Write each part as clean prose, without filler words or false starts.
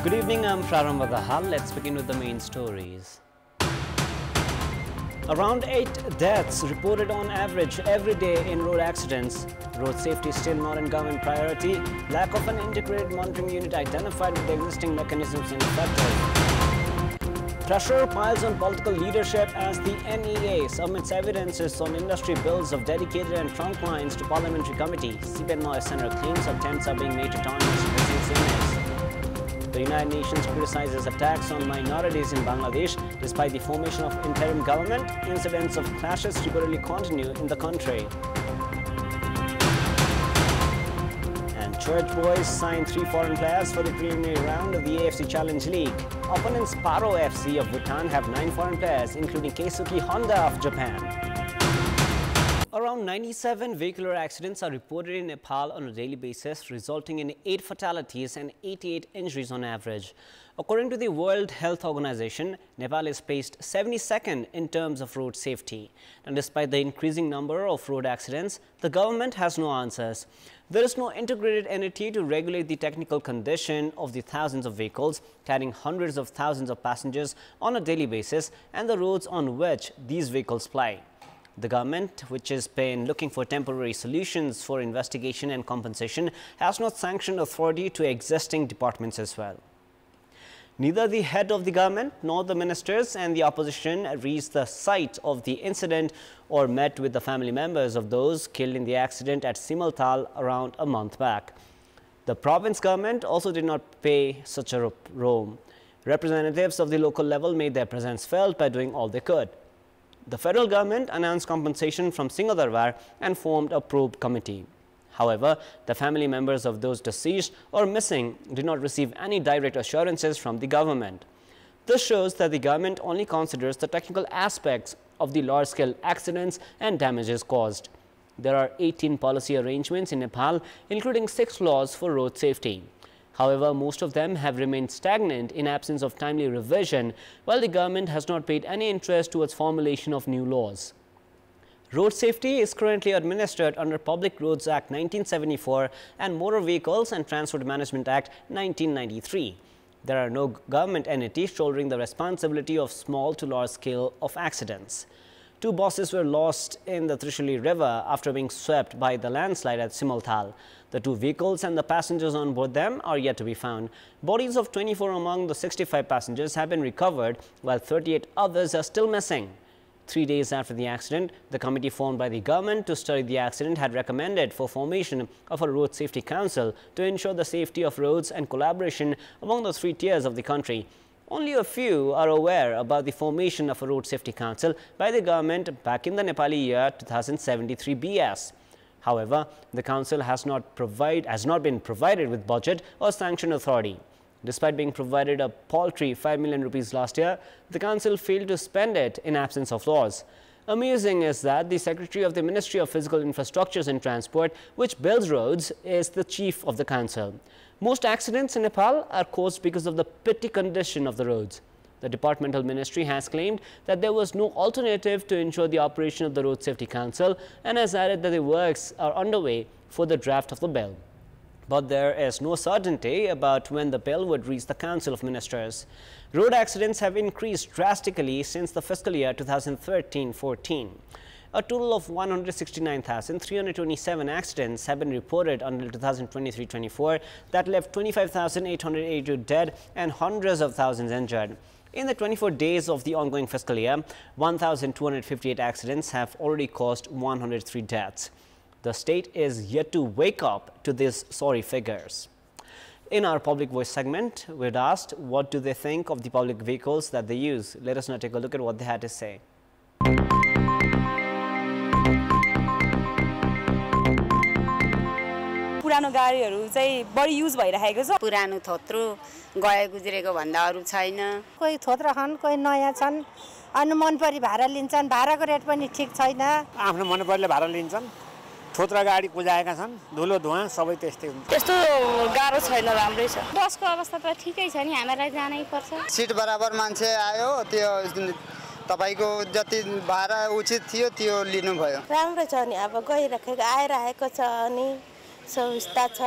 Good evening, I'm Prarambha Dahal. Let's begin with the main stories. Around 8 deaths reported on average every day in road accidents. Road safety still not in government priority. Lack of an integrated monitoring unit identified with the existing mechanisms ineffective. Pressure piles on political leadership as the NEA submits evidences on industry bills of dedicated and trunk lines to parliamentary committee. CPM Noise Center claims attempts are being made to tarnish president's image. The United Nations criticizes attacks on minorities in Bangladesh. Despite the formation of interim government, incidents of clashes reportedly continue in the country. And Church Boys signed 3 foreign players for the preliminary round of the AFC Challenge League. Opponents Paro FC of Bhutan have 9 foreign players, including Keisuke Honda of Japan. Around 97 vehicular accidents are reported in Nepal on a daily basis, resulting in 8 fatalities and 88 injuries on average. According to the World Health Organization, Nepal is placed 72nd in terms of road safety. And despite the increasing number of road accidents, the government has no answers. There is no integrated entity to regulate the technical condition of the thousands of vehicles carrying hundreds of thousands of passengers on a daily basis and the roads on which these vehicles ply. The government, which has been looking for temporary solutions for investigation and compensation, has not sanctioned authority to existing departments as well. Neither the head of the government nor the ministers and the opposition reached the site of the incident or met with the family members of those killed in the accident at Simhaltal around a month back. The province government also did not pay such a role. Representatives of the local level made their presence felt by doing all they could. The federal government announced compensation from Singhadarbar and formed a probe committee. However, the family members of those deceased or missing did not receive any direct assurances from the government. This shows that the government only considers the technical aspects of the large-scale accidents and damages caused. There are 18 policy arrangements in Nepal, including 6 laws for road safety. However, most of them have remained stagnant in absence of timely revision, while the government has not paid any interest towards formulation of new laws. Road safety is currently administered under Public Roads Act 1974 and Motor Vehicles and Transport Management Act 1993. There are no government entities shouldering the responsibility of small to large scale of accidents. 2 buses were lost in the Trishuli River after being swept by the landslide at Simhaltal. The 2 vehicles and the passengers on board them are yet to be found. Bodies of 24 among the 65 passengers have been recovered, while 38 others are still missing. 3 days after the accident, the committee formed by the government to study the accident had recommended for formation of a road safety council to ensure the safety of roads and collaboration among the 3 tiers of the country. Only a few are aware about the formation of a road safety council by the government back in the Nepali year 2073 BS. However, the council has not been provided with budget or sanction authority. Despite being provided a paltry 5 million rupees last year, the council failed to spend it in absence of laws. Amusing is that the Secretary of the Ministry of Physical Infrastructures and Transport, which builds roads, is the chief of the council. Most accidents in Nepal are caused because of the petty condition of the roads. The departmental ministry has claimed that there was no alternative to ensure the operation of the Road Safety Council and has added that the works are underway for the draft of the bill. But there is no certainty about when the bill would reach the Council of Ministers. Road accidents have increased drastically since the fiscal year 2013-14. A total of 169,327 accidents have been reported until 2023-24 that left 25,882 dead and hundreds of thousands injured. In the 24 days of the ongoing fiscal year, 1,258 accidents have already caused 103 deaths. The state is yet to wake up to these sorry figures. In our Public Voice segment, we'd asked what do they think of the public vehicles that they use. Let us now take a look at what they had to say. पुरानो गाडीहरु चाहिँ बढी use भइरहेको छ पुरानो थोत्रो गए गुज्रेको भन्दा अरु छैन कोही थोत्रा छन् कोही नयाँ छन् अनि मनपरी भाडा लिन्छन् भाडाको रेट पनि ठीक छैन आफ्नो मनपरीले भाडा लिन्छन् थोत्रा गाडी कुजाएका छन् धुलो धुवा सबै त्यस्तै हुन्छ त्यस्तो गाह्रो छैन राम्रै छ बसको अवस्था त ठिकै छ नि हामीलाई जानै पर्छ सिट बराबर मान्छे आयो त्यो तपाईको जति भाडा उचित थियो त्यो लिनु भयो राम्रो छ नि अब गइराखेको आइराखेको छ अनि सुविस्ता छ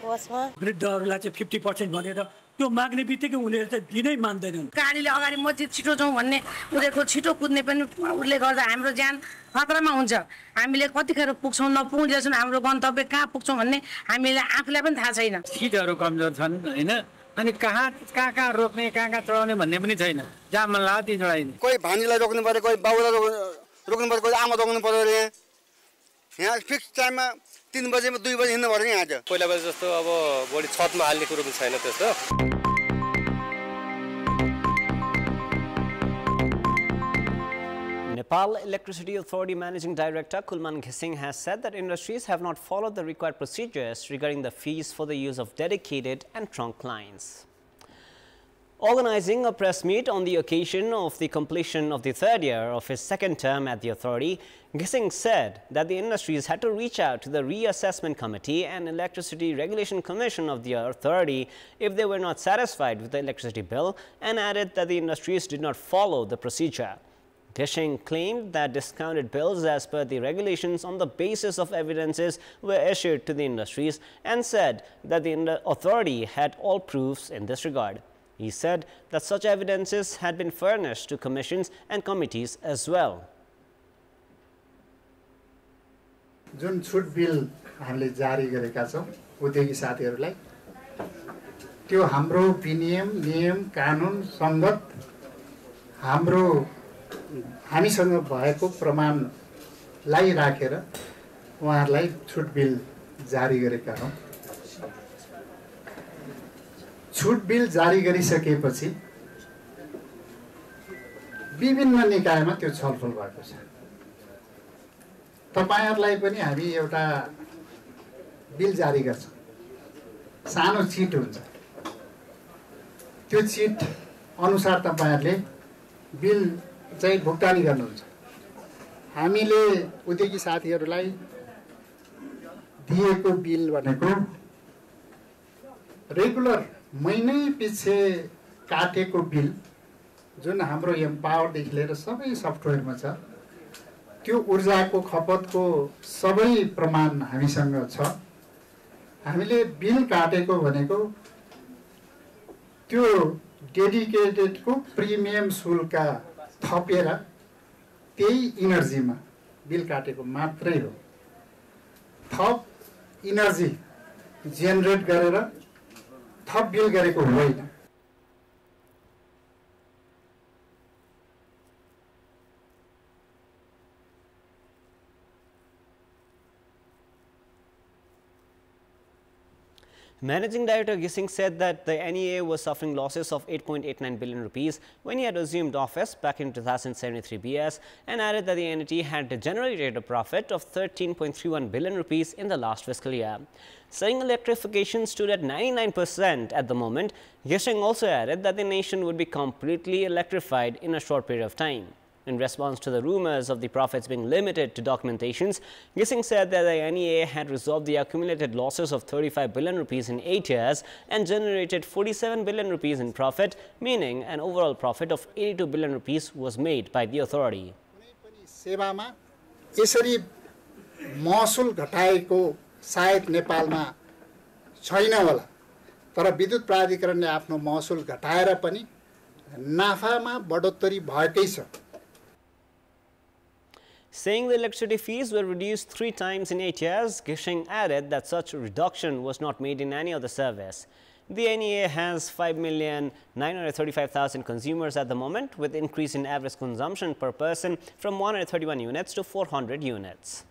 बसमा वृद्धहरूलाई चाहिँ 50% भनेर त्यो माग्ने बित्तिकै उनीहरू त दिनै मान्दैनन्। गाडीले अगाडि मस्जिद छिटो जाउँ भन्ने उनीहरूको छिटो कुद्ने पनि उसले गर्दा हाम्रो ज्यान खतरामा हुन्छ। हामीले कतिखेर पुग्छौँ नपुग्दैछौँ हाम्रो गन्तव्य कहाँ पुग्छौँ भन्ने हामीले आफूलाई पनि थाहा छैन। सिटहरू कमजोर छन् होइन, अनि कहाँ रोक्ने कहाँ चढाउने भन्ने पनि छैन। जहाँ मन लाग्यो त्यहीँ चढाइने। कोही भानीलाई रोक्नु पर्यो, कोही बाबुलाई रोक्नु पर्यो, कोही आमा रोक्नु पर्यो अरे। यहाँ फिक्स टाइममा 3 बजेमा 2 बजे हिँड्नु पर्यो यहाँ चाहिँ। पहिला बजे जस्तो अब बढी छतमा हाल्ने कुरो पनि छैन त्यस्तो। Nepal Electricity Authority Managing Director Kulman Ghising has said that industries have not followed the required procedures regarding the fees for the use of dedicated and trunk lines. Organizing a press meet on the occasion of the completion of the 3rd year of his 2nd term at the authority, Ghising said that the industries had to reach out to the Reassessment Committee and Electricity Regulation Commission of the authority if they were not satisfied with the electricity bill, and added that the industries did not follow the procedure. Ghising claimed that discounted bills as per the regulations on the basis of evidences were issued to the industries, and said that the authority had all proofs in this regard. He said that such evidences had been furnished to commissions and committees as well. जुन छुट bill हामीले जारी गरेका छौं उद्योगी साथीहरूलाई त्यो हाम्रो विनियम नियम कानुन संगत हाम्रो हामीसँग भएको प्रमाणलाई राखेर उहाँहरूलाई छुट बिल जारी गरेका हौं। छुट बिल जारी गरिसकेपछि विभिन्न निकायमा त्यो छलफल भएको छ। तपाईहरुलाई पनि हामी एउटा बिल जारी गर्छौं, सानो चिट हुन्छ, त्यो चिट अनुसार तपाईहरुले बिल चाहिँ भुक्तानी गर्नुहुन्छ। हामीले उद्योगी साथीहरुलाई दिएको बिल भनेको रेगुलर महिनै पछि काटेको बिल जुन हाम्रो एम्पावर देखि लिएर सबै सफ्टवेयरमा छ, त्यो ऊर्जाको खपतको सबै प्रमाण हामीसँग छ। हामीले बिल काटेको भनेको त्यो डेडिकेटेडको प्रिमियम शुल्क थपेर त्यही इनर्जीमा बिल काटेको मात्रै हो। थप इनर्जी जेनेरेट गरेर थप बिल गरेको होइन। Managing Director Ghising said that the NEA was suffering losses of 8.89 billion rupees when he had assumed office back in 2073 BS, and added that the entity had generated a profit of 13.31 billion rupees in the last fiscal year. Saying electrification stood at 99% at the moment, Ghising also added that the nation would be completely electrified in a short period of time. In response to the rumors of the profits being limited to documentations, Ghising said that the NEA had resolved the accumulated losses of 35 billion rupees in 8 years and generated 47 billion rupees in profit, meaning an overall profit of 82 billion rupees was made by the authority. सेवामा यसरी महसुल घटाएको सायद नेपालमा छैन होला, तर विद्युत प्राधिकरणले आफ्नो महसुल घटाएर पनि नाफामा बढोत्तरी भएकै छ। Saying the electricity fees were reduced 3 times in 8 years, Ghising added that such reduction was not made in any other service. The NEA has 5,935,000 consumers at the moment, with increase in average consumption per person from 131 units to 400 units.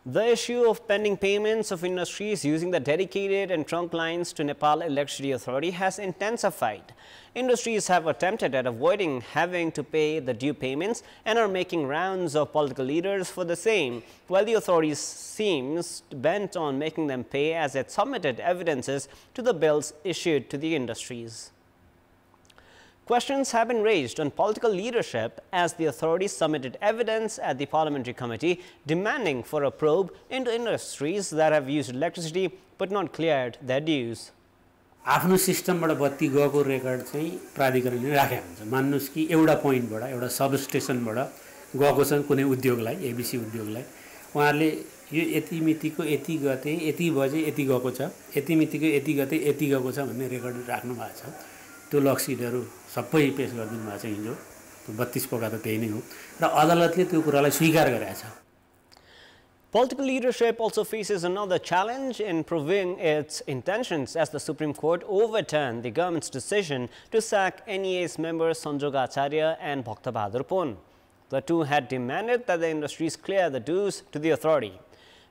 The issue of pending payments of industries using the dedicated and trunk lines to Nepal Electricity Authority has intensified. Industries have attempted at avoiding having to pay the due payments and are making rounds of political leaders for the same, while the authorities seems bent on making them pay as it submitted evidences to the bills issued to the industries. Questions have been raised on political leadership as the authorities submitted evidence at the Parliamentary Committee demanding for a probe into industries that have used electricity but not cleared their dues. आफ्नो सिस्टमबाट बत्ती गएको record चाहिँ प्राधिकरणले राखेको हुन्छ। मान्नुस् कि एउटा पोइन्टबाट एउटा सब स्टेसनबाट गएको छ कुनै उद्योगलाई, एबीसी उद्योगलाई, उहाँहरूले यो यति मितिको यति गते यति बजे यति गएको छ, यति मितिको यति गते यति गएको छ भन्ने रेकर्ड राख्नु भएको छ। त्यो लकसिटहरू सबै पेश गरिदिनु भएको छ हिजो। 32 पोका त त्यही नै हो र अदालतले त्यो कुरालाई स्वीकार गरेको छ। Political leadership also faces another challenge in proving its intentions as the Supreme Court overturned the government's decision to sack NEA's members Sanjog Acharya and Bhakta Bahadur Pun. The two had demanded that the industries clear the dues to the authority.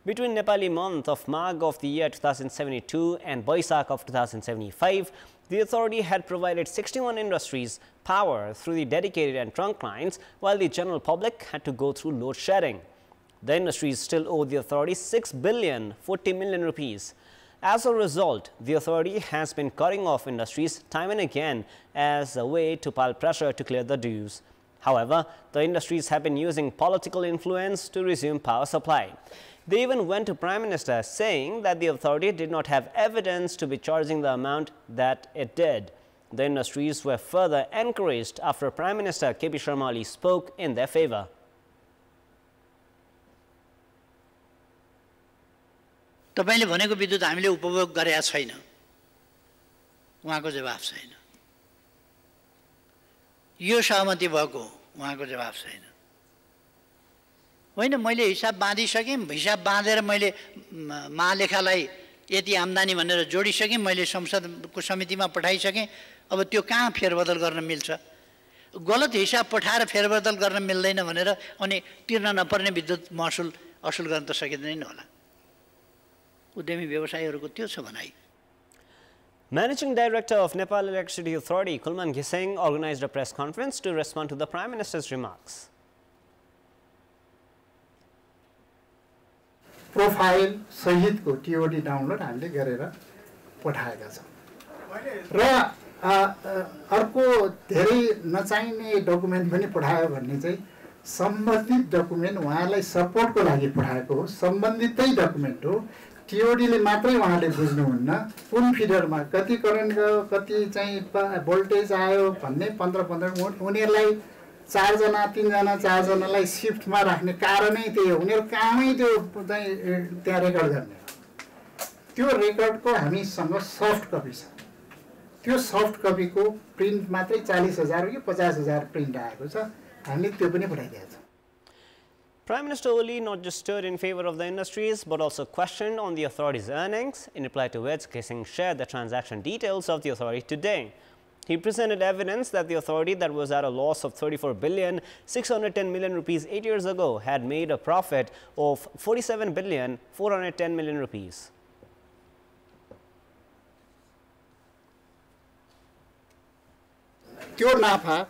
Between Nepali month of Magh of the year 2072 and Baisakh of 2075, the authority had provided 61 industries power through the dedicated and trunk lines, while the general public had to go through load shedding. The industries still owe the authority 6,040 million rupees. As a result, the authority has been cutting off industries time and again as a way to pile pressure to clear the dues. However, the industries have been using political influence to resume power supply. They even went to Prime Minister saying that the authority did not have evidence to be charging the amount that it did. The industries were further encouraged after Prime Minister KP Sharma Ali spoke in their favor. तपाईले भनेको विद्युत हामीले उपभोग गरेका छैन, उहाँको जवाफ छैन। यो सहमति भएको, उहाँको जवाफ छैन। होइन, मैले हिसाब बाँधिसकेँ, हिसाब बाँधेर मैले महालेखालाई यति आम्दानी भनेर जोडिसकेँ, मैले संसदको समितिमा पठाइसकेँ। अब त्यो कहाँ फेरबदल गर्न मिल्छ? गलत हिसाब पठाएर फेरबदल गर्न मिल्दैन भनेर अनि तिर्न नपर्ने विद्युत महसुल असुल गर्न त सकिँदैन होला। उद्यमी व्यवसायीहरूको त्यो छ भनाइ। Managing Director of Nepal Electricity Authority, Kulman Ghiseng, organized a press conference to respond to the Prime Minister's remarks. Profile सहितको टिओडी डाउनलोड हामीले गरेर पठाएका छौँ र अर्को धेरै नचाहिने डकुमेन्ट पनि पठायो भन्ने चाहिँ सम्बन्धित डकुमेन्ट उहाँलाई सपोर्टको लागि पठाएको हो, सम्बन्धितै डकुमेन्ट हो। टिओडीले मात्रै उहाँले बुझ्नुहुन्न, कुन फिडरमा कति करेन्ट गयो, कति चाहिँ भोल्टेज आयो भन्ने 15-15 मिनट उनीहरूलाई 4 जना 3 जना 4 जनालाई शिफ्टमा राख्ने कारणै त्यही हो। उनीहरू कामै त्यो चाहिँ त्यहाँ रेकर्ड गर्ने। त्यो रेकर्डको हामीसँग सफ्ट कपी छ। त्यो सफ्ट कपीको प्रिन्ट मात्रै 40,000 कि 50,000 प्रिन्ट आएको छ। हामीले त्यो पनि पठाइदिएको छ। Prime Minister Oli not just stood in favor of the industries but also questioned on the authority's earnings, in reply to which Ghiseng shared the transaction details of the authority today. He presented evidence that the authority that was at a loss of 34,610 million rupees 8 years ago had made a profit of 47,410 million rupees. त्यो नाफा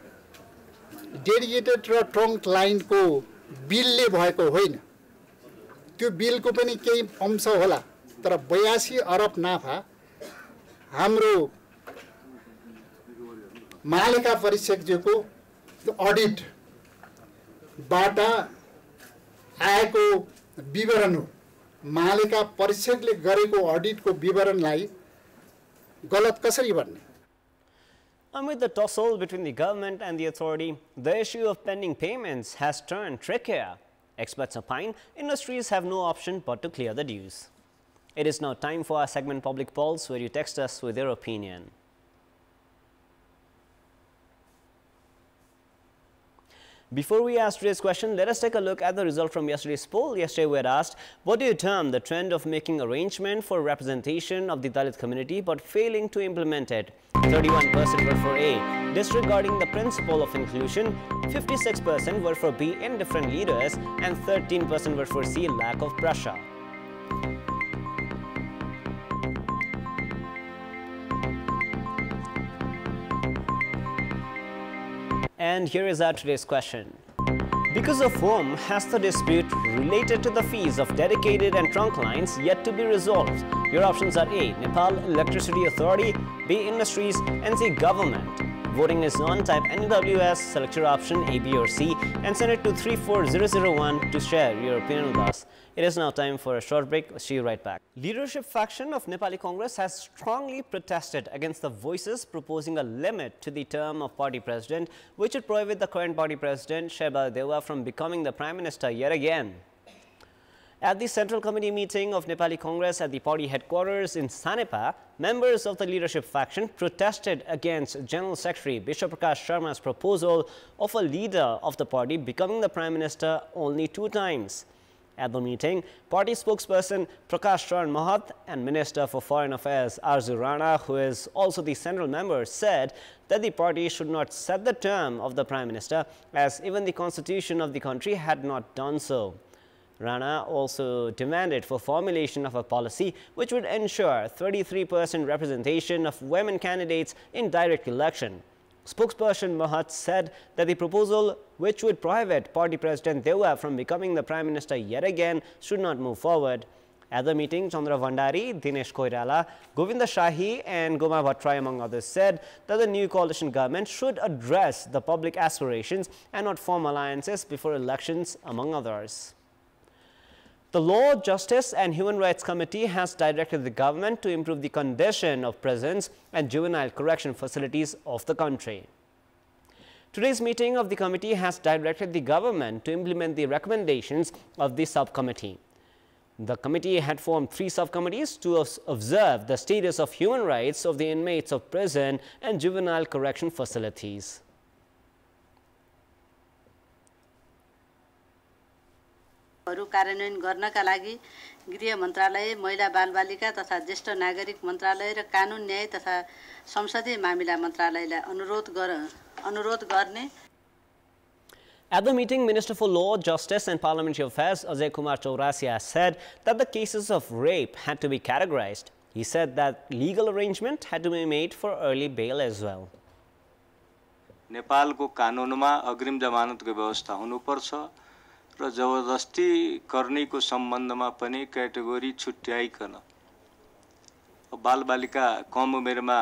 dedicated र trunk लाइनको बिलले भएको होइन। त्यो बिलको पनि केही अंश होला, तर 82 अरब नाफा हाम्रो महालेखा परीक्षकज्यूको अडिटबाट आएको विवरण हो। महालेखा परीक्षकले गरेको अडिटको विवरणलाई गलत कसरी भन्ने? Amid the tussle between the government and the authority, the issue of pending payments has turned trickier. Experts opine industries have no option but to clear the dues. It is now time for our segment Public Pulse, where you text us with your opinion. Before we ask today's question, let us take a look at the result from yesterday's poll. Yesterday we had asked, what do you term the trend of making arrangement for representation of the Dalit community but failing to implement it? 31% were for A, disregarding the principle of inclusion, 56% were for B, indifferent leaders, and 13% were for C, lack of pressure. And here is our today's question. Because of whom has the dispute related to the fees of dedicated and trunk lines yet to be resolved? Your options are A, Nepal Electricity Authority, B, Industries, and C, Government. Voting is on. Type NEWS, select your option A, B or C, and send it to 34001 to share your opinion with us. It is now time for a short break. We'll see you right back. Leadership faction of Nepali Congress has strongly protested against the voices proposing a limit to the term of party president, which would prohibit the current party president, Sherbal Dewa, from becoming the Prime Minister yet again. At the Central Committee meeting of Nepali Congress at the party headquarters in Sanepa, members of the leadership faction protested against General Secretary Bishwa Prakash Sharma's proposal of a leader of the party becoming the Prime Minister only 2 times. At the meeting, party spokesperson Prakash Charan Mahat and Minister for Foreign Affairs Arzu Rana, who is also the central member, said that the party should not set the term of the Prime Minister, as even the constitution of the country had not done so. Rana also demanded for formulation of a policy which would ensure 33% representation of women candidates in direct election. Spokesperson Mahat said that the proposal, which would prohibit party president Dewa from becoming the Prime Minister yet again, should not move forward. At the meeting, Chandra Vandari, Dinesh Koirala, Govinda Shahi and Goma Bhattrai, among others, said that the new coalition government should address the public aspirations and not form alliances before elections, among others. The Law, Justice and Human Rights Committee has directed the government to improve the condition of prisons and juvenile correction facilities of the country. Today's meeting of the committee has directed the government to implement the recommendations of the subcommittee. The committee had formed 3 subcommittees to observe the status of human rights of the inmates of prison and juvenile correction facilities. कार्यान्वयन गर्नका लागि गृह मन्त्रालय, महिला बालबालिका तथा ज्येष्ठ नागरिक मन्त्रालय र कानुन न्याय तथा संसदीय मामिला मन्त्रालयलाई अनुरोध गर्ने. At the meeting, Minister for Law, Justice and Parliamentary Affairs Ajay Kumar Chaurasia said that the cases of rape had to be categorized. He said that legal arrangement had to be made for early bail as well. नेपालको कानुनमा अग्रिम जमानतको व्यवस्था हुनुपर्छ र जबरजस्ती गर्नेको सम्बन्धमा पनि category छुट्याइकन बालबालिका कम उमेरमा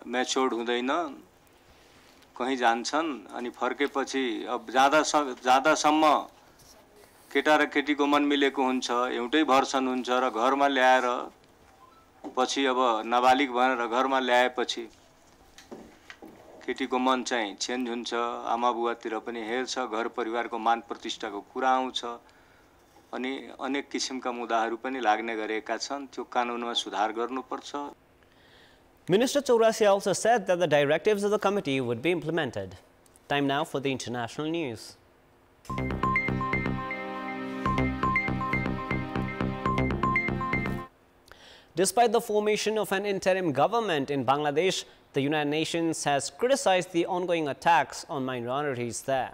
म्याच्योर्ड हुँदैन, कहीं जान्छन् अनि फर्केपछि अब जादासम्म केटा र केटीको मन मिलेको हुन्छ, एउटै भर्सन हुन्छ र घरमा ल्याएर पछि अब नाबालिग भनेर घरमा ल्याएपछि केटीको मन चाहिँ चेन्ज हुन्छ, आमा बुवातिर पनि हेर्छ, घर परिवारको मान प्रतिष्ठाको कुरा आउँछ अनि अनेक किसिमका मुद्दाहरू पनि लाग्ने गरेका छन्। त्यो कानुनमा सुधार गर्नुपर्छ। Minister Chaurasia also said that the directives of the committee would be implemented. Time now for the international news. Despite the formation of an interim government in Bangladesh, the United Nations has criticized the ongoing attacks on minorities there.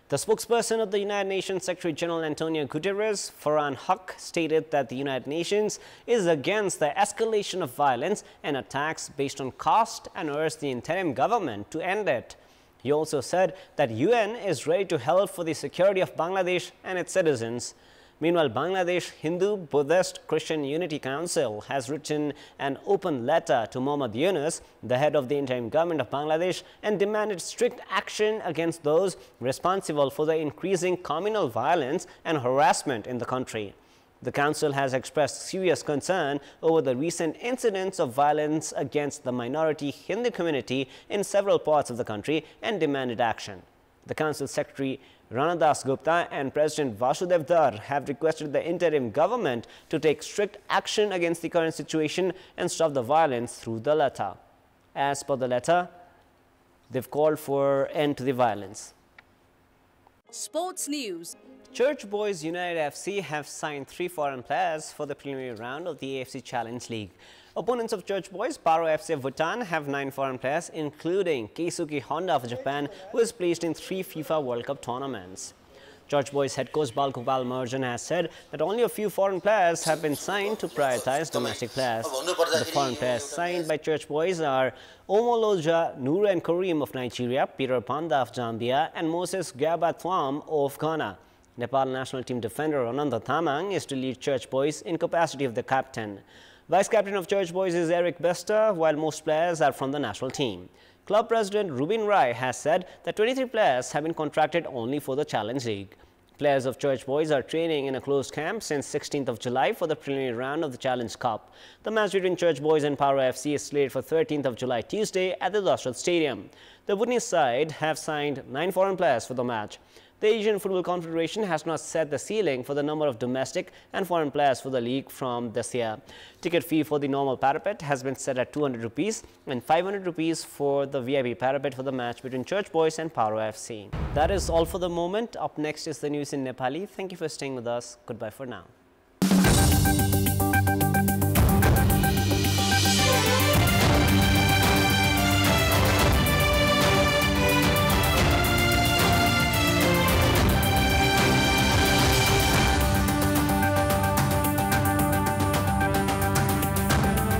The spokesperson of the United Nations Secretary General Antonio Guterres, Farhan Haq, stated that the United Nations is against the escalation of violence and attacks based on caste and urged the interim government to end it. He also said that UN is ready to help for the security of Bangladesh and its citizens. Meanwhile, Bangladesh Hindu Buddhist Christian Unity Council has written an open letter to Mohammad Yunus, the head of the interim government of Bangladesh, and demanded strict action against those responsible for the increasing communal violence and harassment in the country. The council has expressed serious concern over the recent incidents of violence against the minority Hindu community in several parts of the country and demanded action. The council secretary Rana Das Gupta and President Vasudev Dar have requested the interim government to take strict action against the current situation and stop the violence through the letter. As per the letter, they've called for end to the violence. Sports news. Church Boys United FC have signed 3 foreign players for the preliminary round of the AFC Challenge League. Opponents of Church Boys, Paro FC of Bhutan, have 9 foreign players, including Keisuke Honda of Japan, who is placed in 3 FIFA World Cup tournaments. Church Boys head coach Balgopal Merjan has said that only a few foreign players have been signed to prioritize domestic players. The foreign players signed by Church Boys are Omoloja Nur and Karim of Nigeria, Peter Panda of Zambia, and Moses Gabatwam of Ghana. Nepal national team defender Ananda Thamang is to lead Church Boys in capacity of the captain. Vice captain of Church Boys is Eric Bester, while most players are from the national team. Club president Rubin Rai has said that 23 players have been contracted only for the Challenge League. Players of Church Boys are training in a closed camp since 16th of July for the preliminary round of the Challenge Cup. The match between Church Boys and Paro FC is slated for 13th of July Tuesday at the Dashrath Stadium. The Bhutanese side have signed 9 foreign players for the match. The Asian Football Confederation has not set the ceiling for the number of domestic and foreign players for the league from this year. Ticket fee for the normal parapet has been set at 200 rupees and 500 rupees for the VIP parapet for the match between Church Boys and Paro FC. That is all for the moment. Up next is the news in Nepali. Thank you for staying with us. Goodbye for now.